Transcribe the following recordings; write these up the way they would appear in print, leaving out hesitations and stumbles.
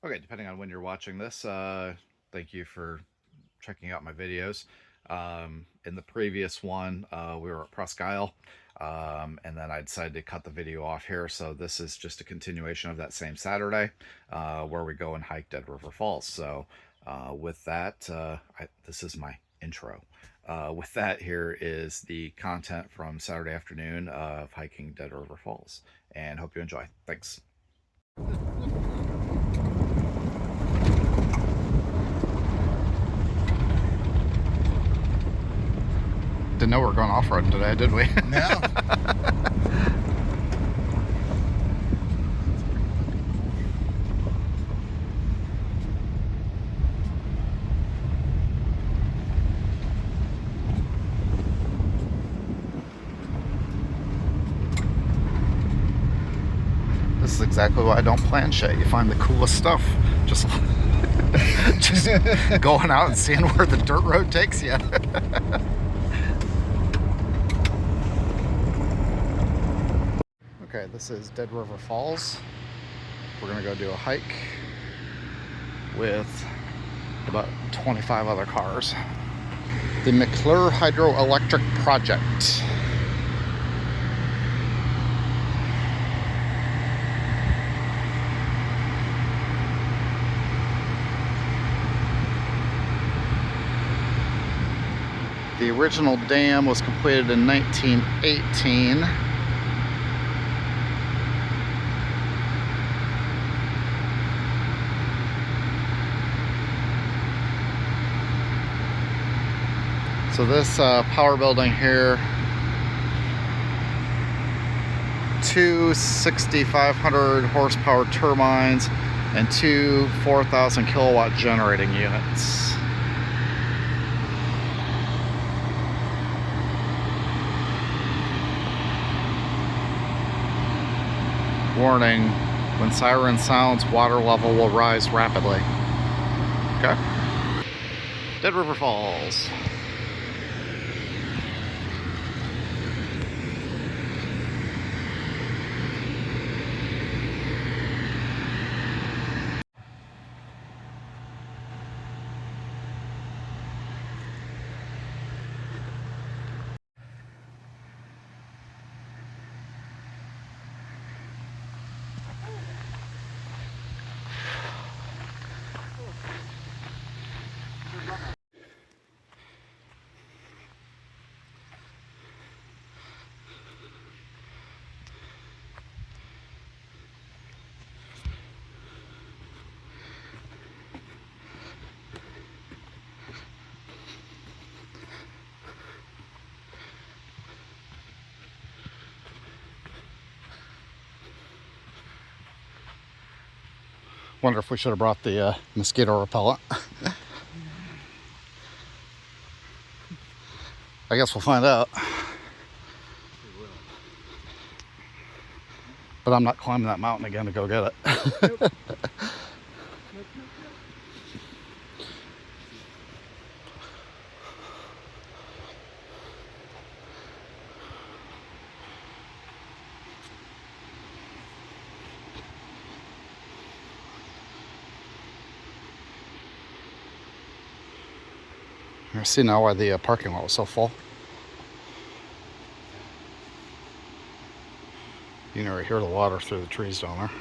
Okay, depending on when you're watching this, thank you for checking out my videos. In the previous one, we were at Presque Isle, and then I decided to cut the video off here, so this is just a continuation of that same Saturday, where we go and hike Dead River Falls. So with that, this is my intro. With that, here is the content from Saturday afternoon of hiking Dead River Falls, and hope you enjoy. Thanks. Didn't know we were going off-roading today, did we? No. This is exactly why I don't plan shit. You find the coolest stuff. Just going out and seeing where the dirt road takes you. Okay, this is Dead River Falls. We're gonna go do a hike with about 25 other cars. The McClure Hydroelectric project. The original dam was completed in 1918. So this power building here, two 6,500 horsepower turbines and two 4,000 kilowatt generating units. Warning, when siren sounds, water level will rise rapidly. Okay. Dead River Falls. Wonder if we should have brought the mosquito repellent. I guess we'll find out. But I'm not climbing that mountain again to go get it. Nope. I see now why the parking lot was so full. You can already hear the water through the trees down there.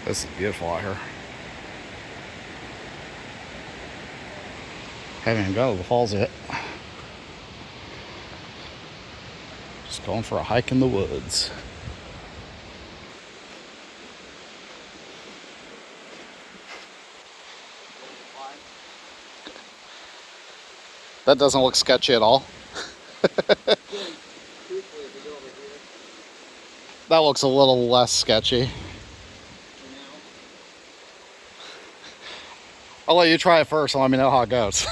This is beautiful out here. Haven't even gone to the falls yet. Just going for a hike in the woods. That doesn't look sketchy at all. That looks a little less sketchy. I'll let you try it first and let me know how it goes.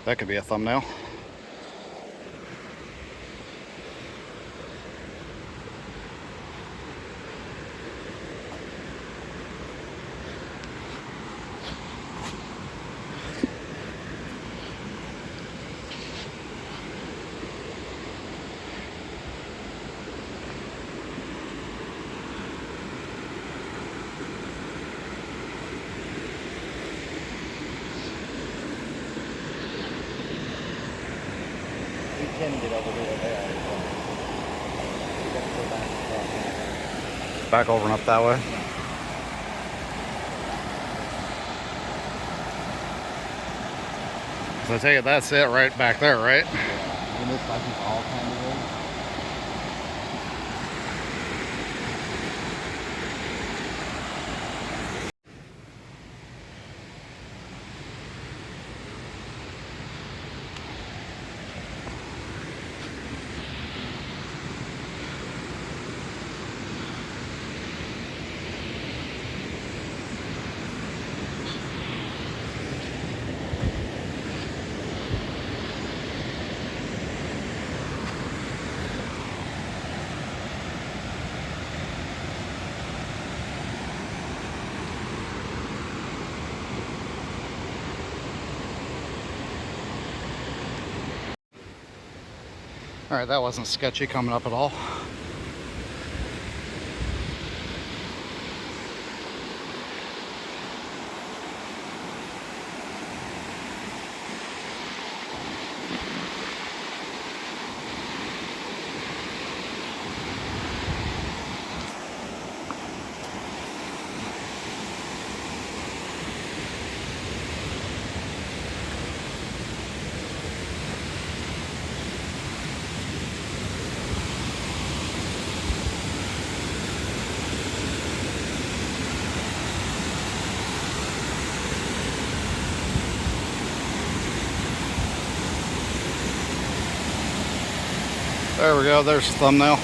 That could be a thumbnail. Can get over here. Back over and up that way. So I take it that's it right back there, right? Yeah. And this like all kind of roads. All right, that wasn't sketchy coming up at all. There we go, there's the thumbnail.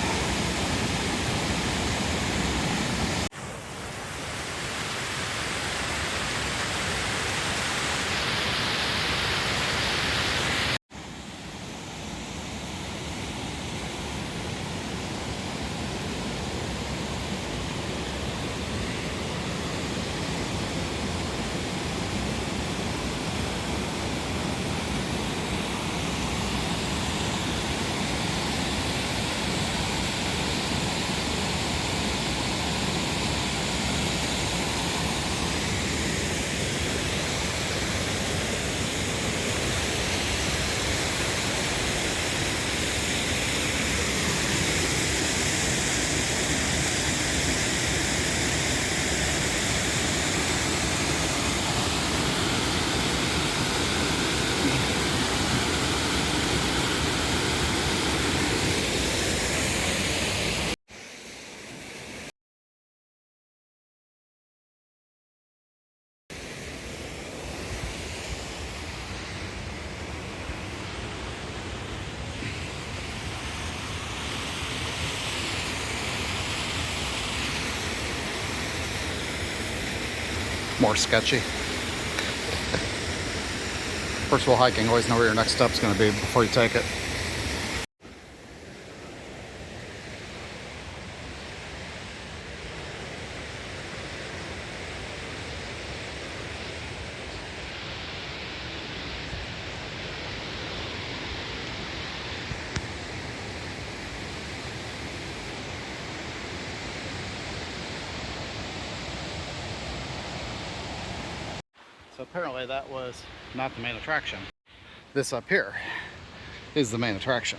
more sketchy. First of all, hiking, always know where your next step's going to be before you take it. So apparently that was not the main attraction. This up here is the main attraction.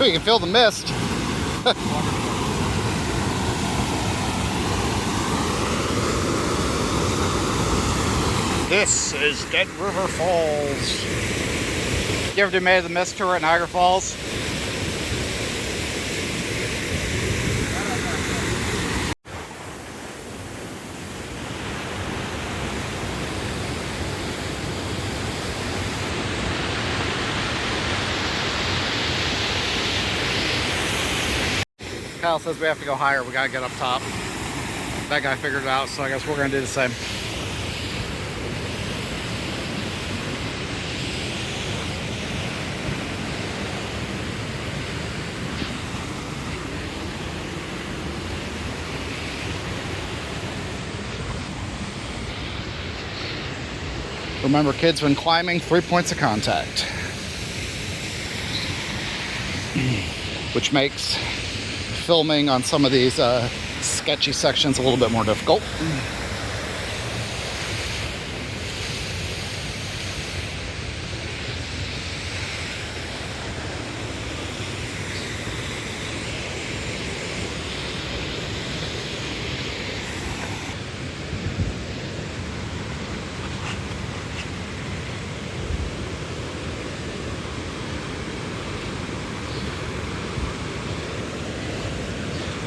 You can feel the mist. This is Dead River Falls. You ever do May of the Mist tour at Niagara Falls? Kyle says we have to go higher. We gotta get up top. That guy figured it out, so I guess we're gonna do the same. Remember, kids, when climbing, 3 points of contact. Which makes filming on some of these sketchy sections a little bit more difficult.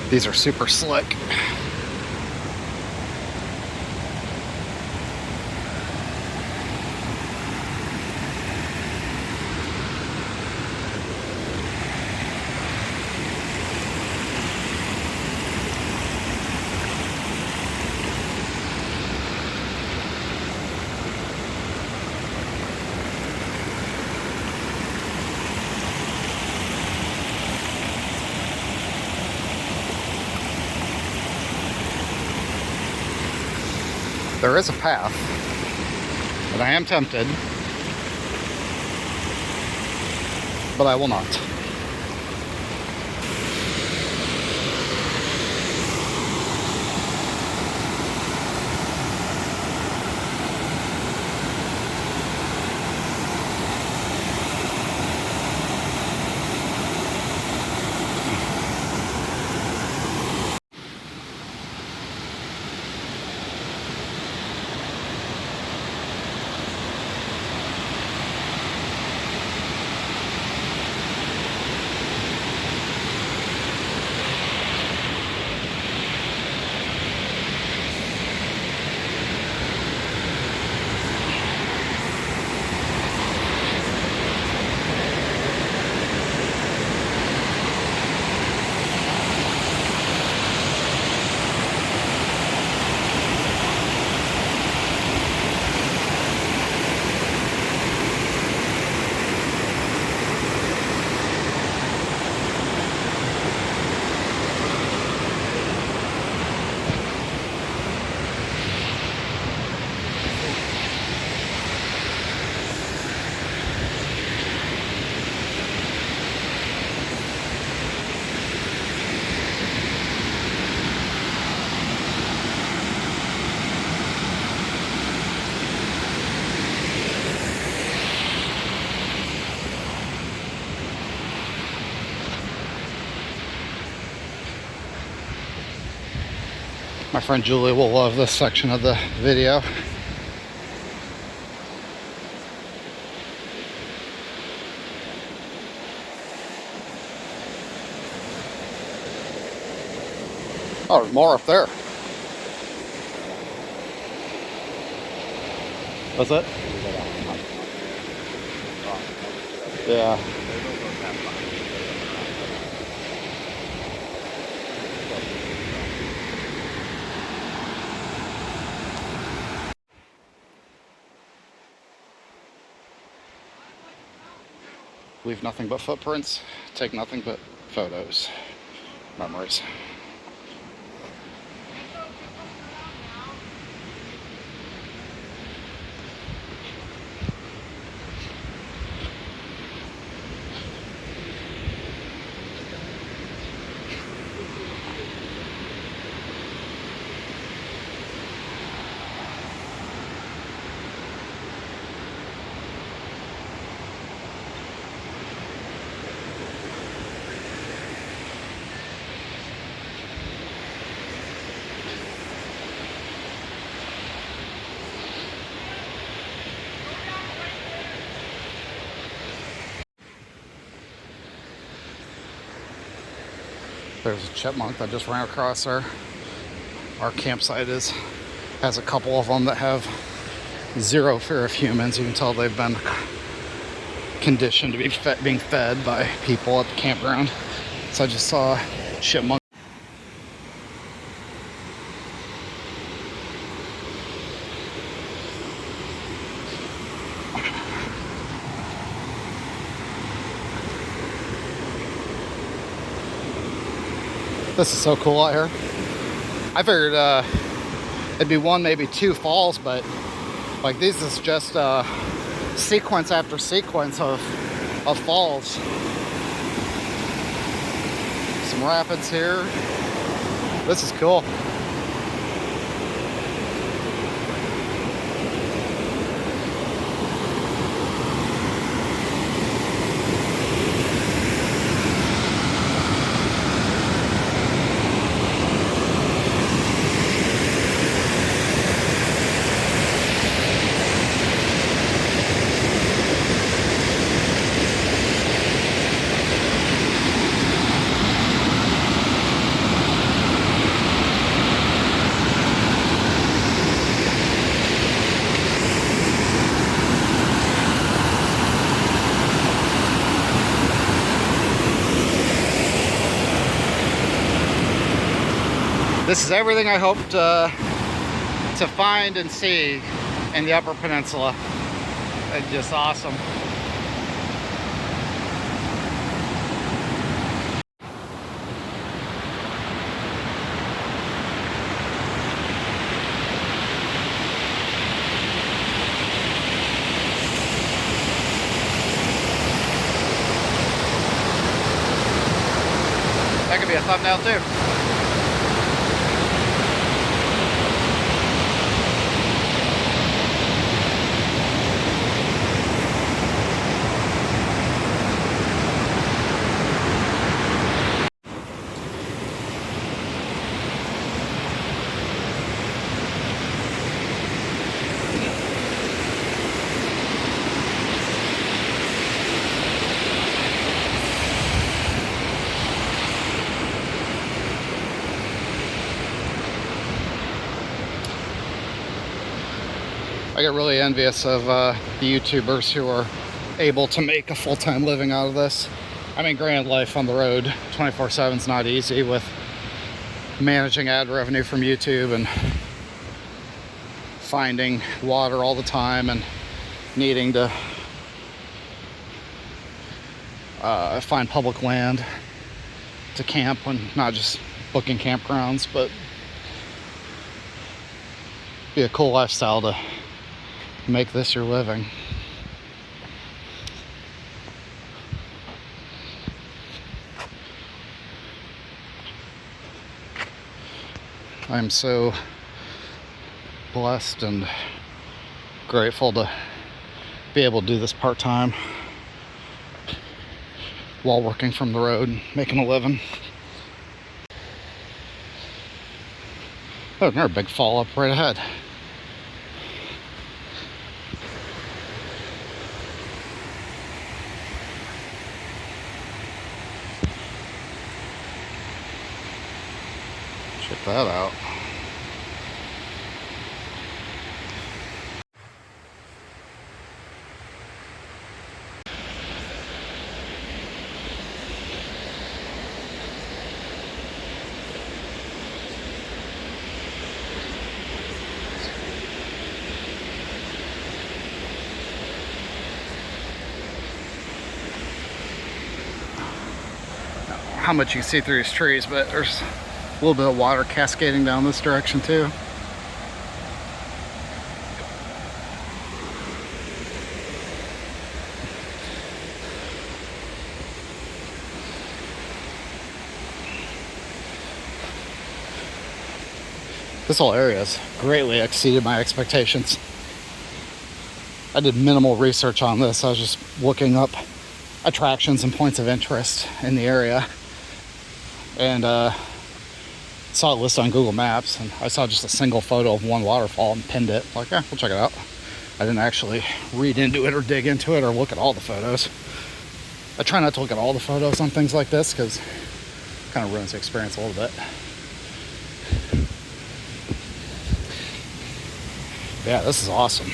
These are super slick. There is a path, and I am tempted, but I will not. My friend Julie will love this section of the video. Oh, there's more up there. What's that? Yeah. Leave nothing but footprints, take nothing but photos, memories. There's a chipmunk that just ran across our campsite has a couple of them that have zero fear of humans. You can tell they've been conditioned to be being fed by people at the campground. So I just saw a chipmunk. This is so cool out here. I figured it'd be one, maybe two falls, but like this is just sequence after sequence of falls. Some rapids here. This is cool. This is everything I hoped to find and see in the Upper Peninsula. It's just awesome. That could be a thumbnail too. I get really envious of the YouTubers who are able to make a full-time living out of this. I mean, granted, life on the road 24/7 is not easy with managing ad revenue from YouTube and finding water all the time and needing to find public land to camp when not just booking campgrounds, but be a cool lifestyle to make this your living. I'm so blessed and grateful to be able to do this part-time while working from the road, making a living. Oh, another big fall up right ahead. Check that out. How much you can see through these trees, but there's a little bit of water cascading down this direction too. This whole area has greatly exceeded my expectations. I did minimal research on this. I was just looking up attractions and points of interest in the area, and saw a list on Google Maps, and I saw just a single photo of one waterfall and pinned it. Like, yeah, we'll check it out. I didn't actually read into it or dig into it or look at all the photos. I try not to look at all the photos on things like this because it kind of ruins the experience a little bit. Yeah, this is awesome.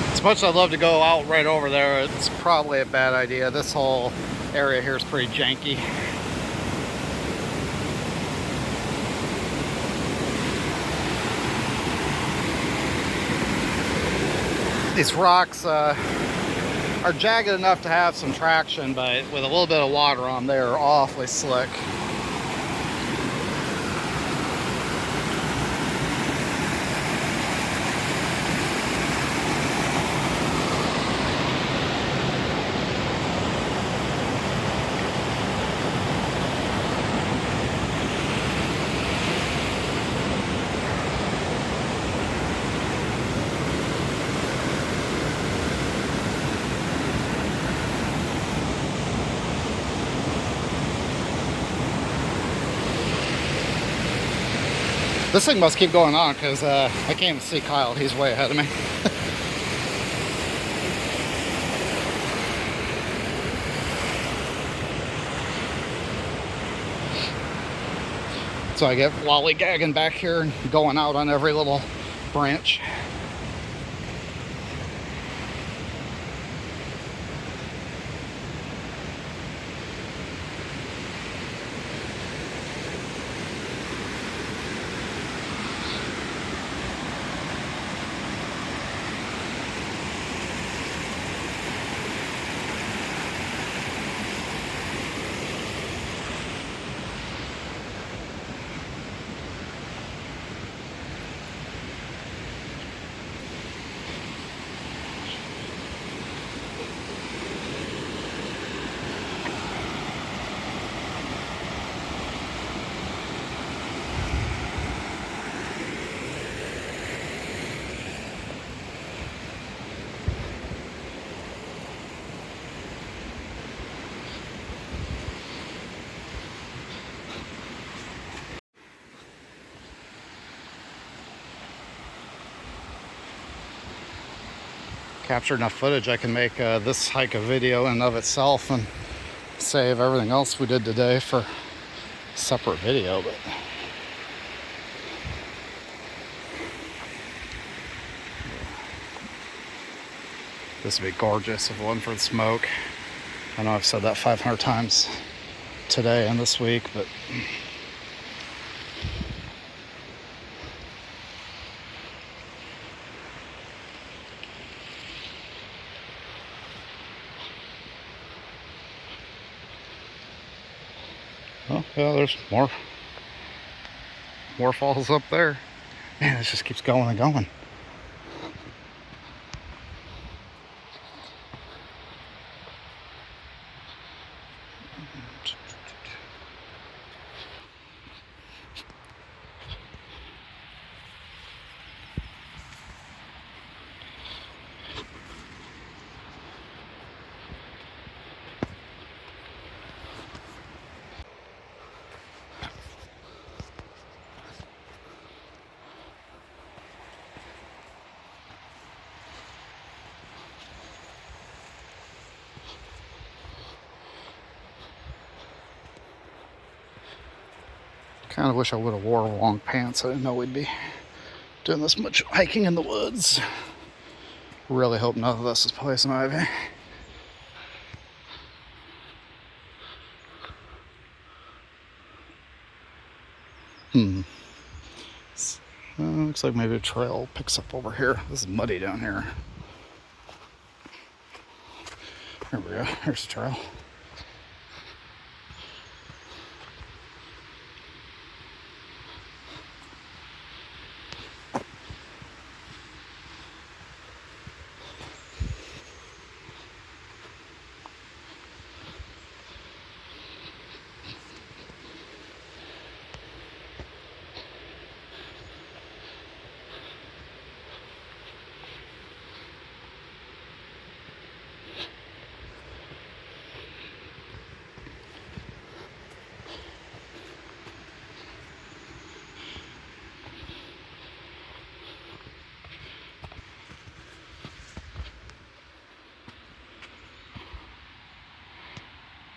As much as I'd love to go out right over there, it's probably a bad idea. This whole area here is pretty janky. These rocks are jagged enough to have some traction, but with a little bit of water on there, are awfully slick. This thing must keep going on because I can't even see Kyle. He's way ahead of me. So I get lollygagging back here and going out on every little branch. Captured enough footage, I can make this hike a video in and of itself and save everything else we did today for a separate video. But this would be gorgeous if it wasn't for the smoke. I know I've said that 500 times today and this week, but oh yeah, there's more falls up there. Man, this just keeps going and going. Kind of wish I would have wore long pants. I didn't know we'd be doing this much hiking in the woods. Really hope none of this is poison ivy. Looks like maybe a trail picks up over here. This is muddy down here. There we go. Here's the trail.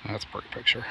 That's a pretty picture.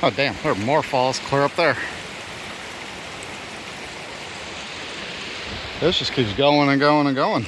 Oh damn, there are more falls clear up there. This just keeps going and going and going.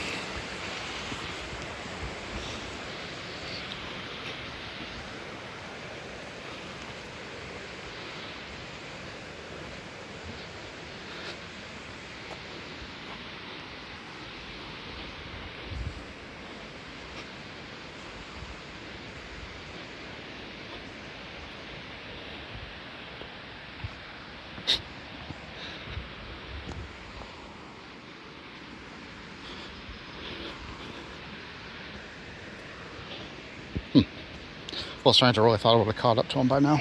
Well, Stranger really thought I would have caught up to him by now.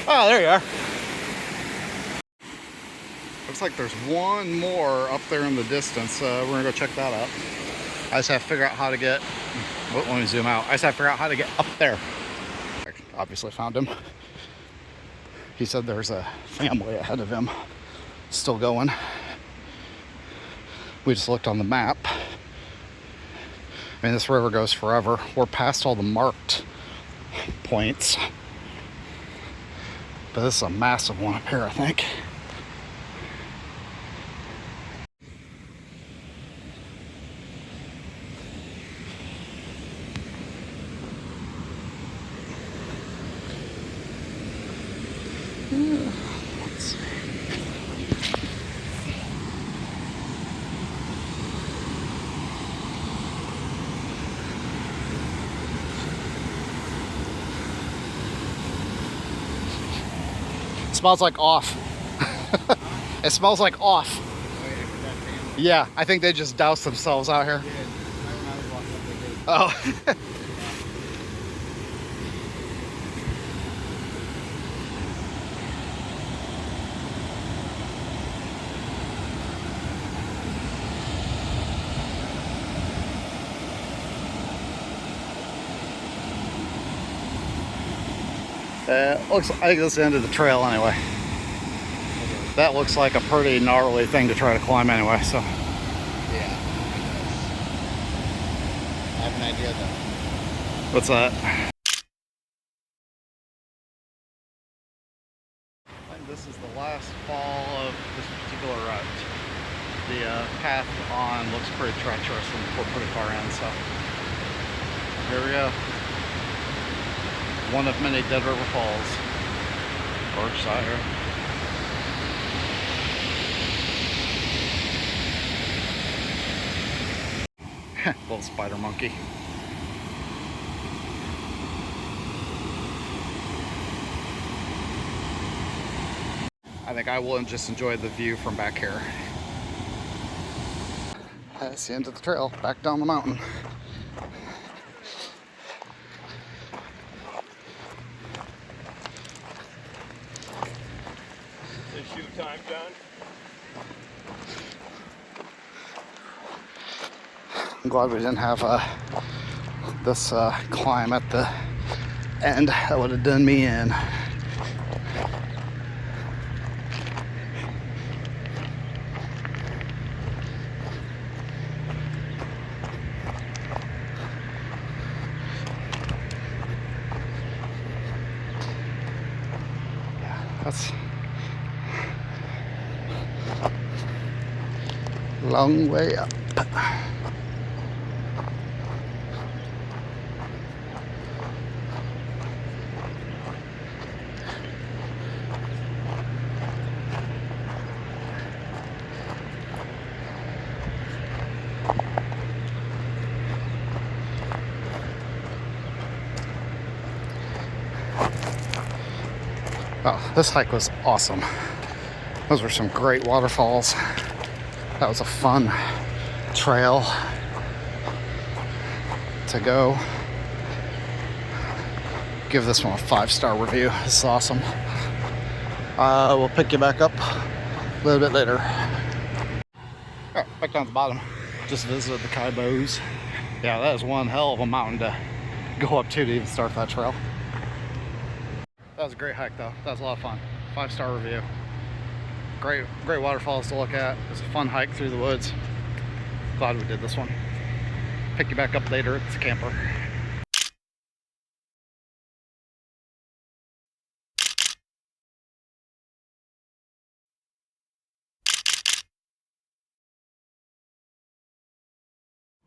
Oh, there you are. Looks like there's one more up there in the distance. We're gonna go check that out. I just have to figure out how to get, let me zoom out. I just have to figure out how to get up there. I obviously found him. He said there's a family ahead of him still going. We just looked on the map. I mean, this river goes forever. We're past all the marked points. But this is a massive one up here, I think. Let's see. It smells like off. It smells like off. Yeah, I think they just doused themselves out here. Oh. Looks. I think this is the end of the trail anyway. That looks like a pretty gnarly thing to try to climb anyway. So. Yeah. I have an idea though. What's that? I think this is the last fall of this particular route. The path on looks pretty treacherous and we're pretty far in. So here we go. One of many Dead River Falls. Gorge side here. Little spider monkey. I think I will just enjoy the view from back here. That's the end of the trail, back down the mountain. Shoot time done. I'm glad we didn't have this climb at the end. That would have done me in. Yeah, that's a long way up. Oh, this hike was awesome. Those were some great waterfalls. That was a fun trail to go. Give this one a 5-star review. This is awesome. We'll pick you back up a little bit later. All right, back down at the bottom. Just visited the Kaibos. Yeah, that is one hell of a mountain to go up to even start that trail. That was a great hike though. That was a lot of fun. 5-star review. Great waterfalls to look at. It was a fun hike through the woods. Glad we did this one. Pick you back up later at the camper.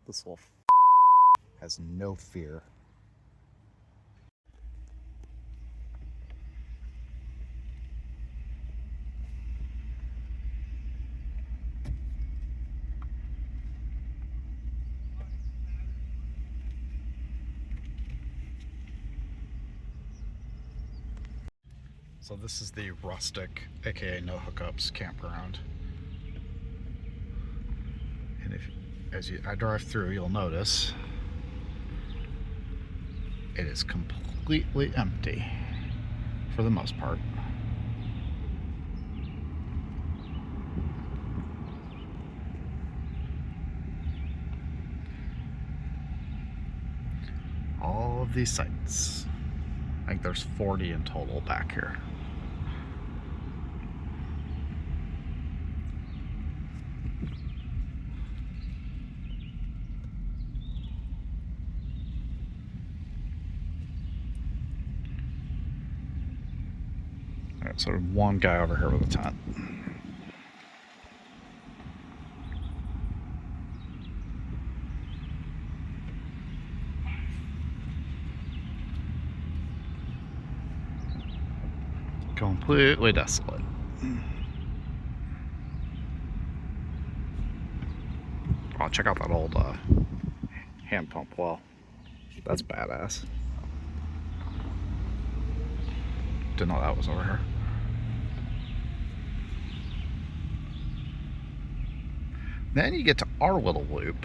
This little has no fear. So this is the Rustic, aka no hookups campground. And as I drive through, you'll notice it is completely empty for the most part. All of these sites, I think there's 40 in total back here. Alright, so one guy over here with a tent. Completely desolate. Oh, check out that old hand pump well. That's badass. Didn't know that was over here. Then you get to our little loop.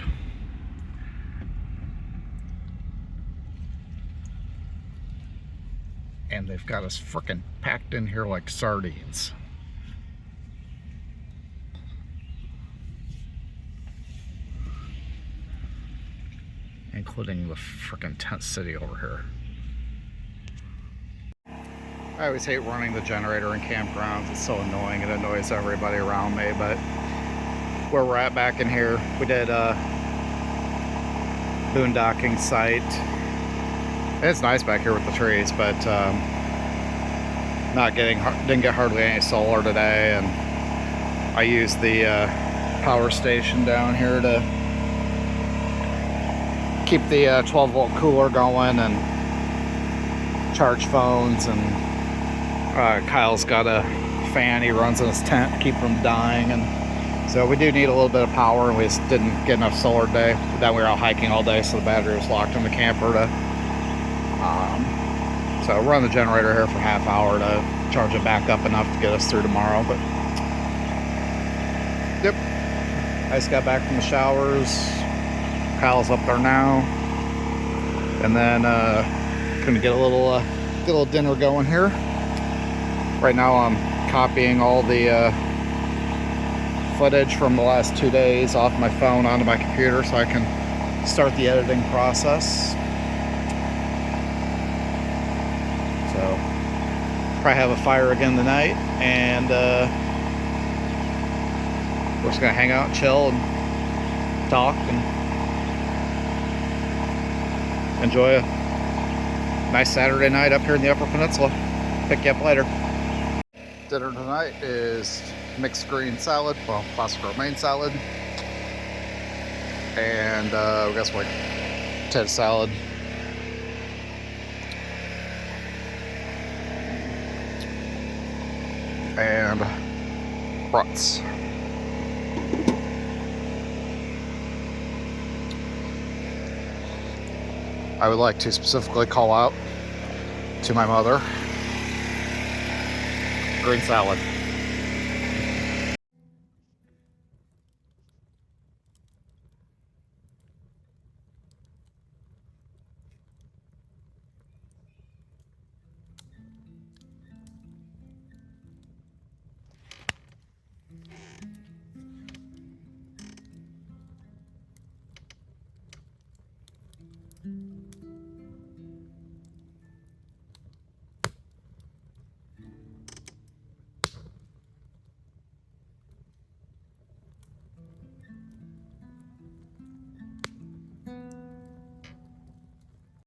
And they've got us frickin' packed in here like sardines. Including the frickin' tent city over here. I always hate running the generator in campgrounds. It's so annoying. It annoys everybody around me, but where we're at back in here, we did a boondocking site. It's nice back here with the trees, but didn't get hardly any solar today, and I used the power station down here to keep the 12-volt cooler going and charge phones, and Kyle's got a fan he runs in his tent to keep from dying, and so we do need a little bit of power, and we just didn't get enough solar today. Then we were out hiking all day, so the battery was locked in the camper to so run the generator here for half hour to charge it back up enough to get us through tomorrow. But yep, I just got back from the showers. Kyle's up there now, and then gonna get a little dinner going here. Right now I'm copying all the footage from the last 2 days off my phone onto my computer so I can start the editing process. So probably have a fire again tonight, and we're just gonna hang out and chill and talk and enjoy a nice Saturday night up here in the Upper Peninsula. Pick you up later. Dinner tonight is mixed green salad, well, classic romaine salad, and we got some like potato salad, and brats. I would like to specifically call out to my mother green salad.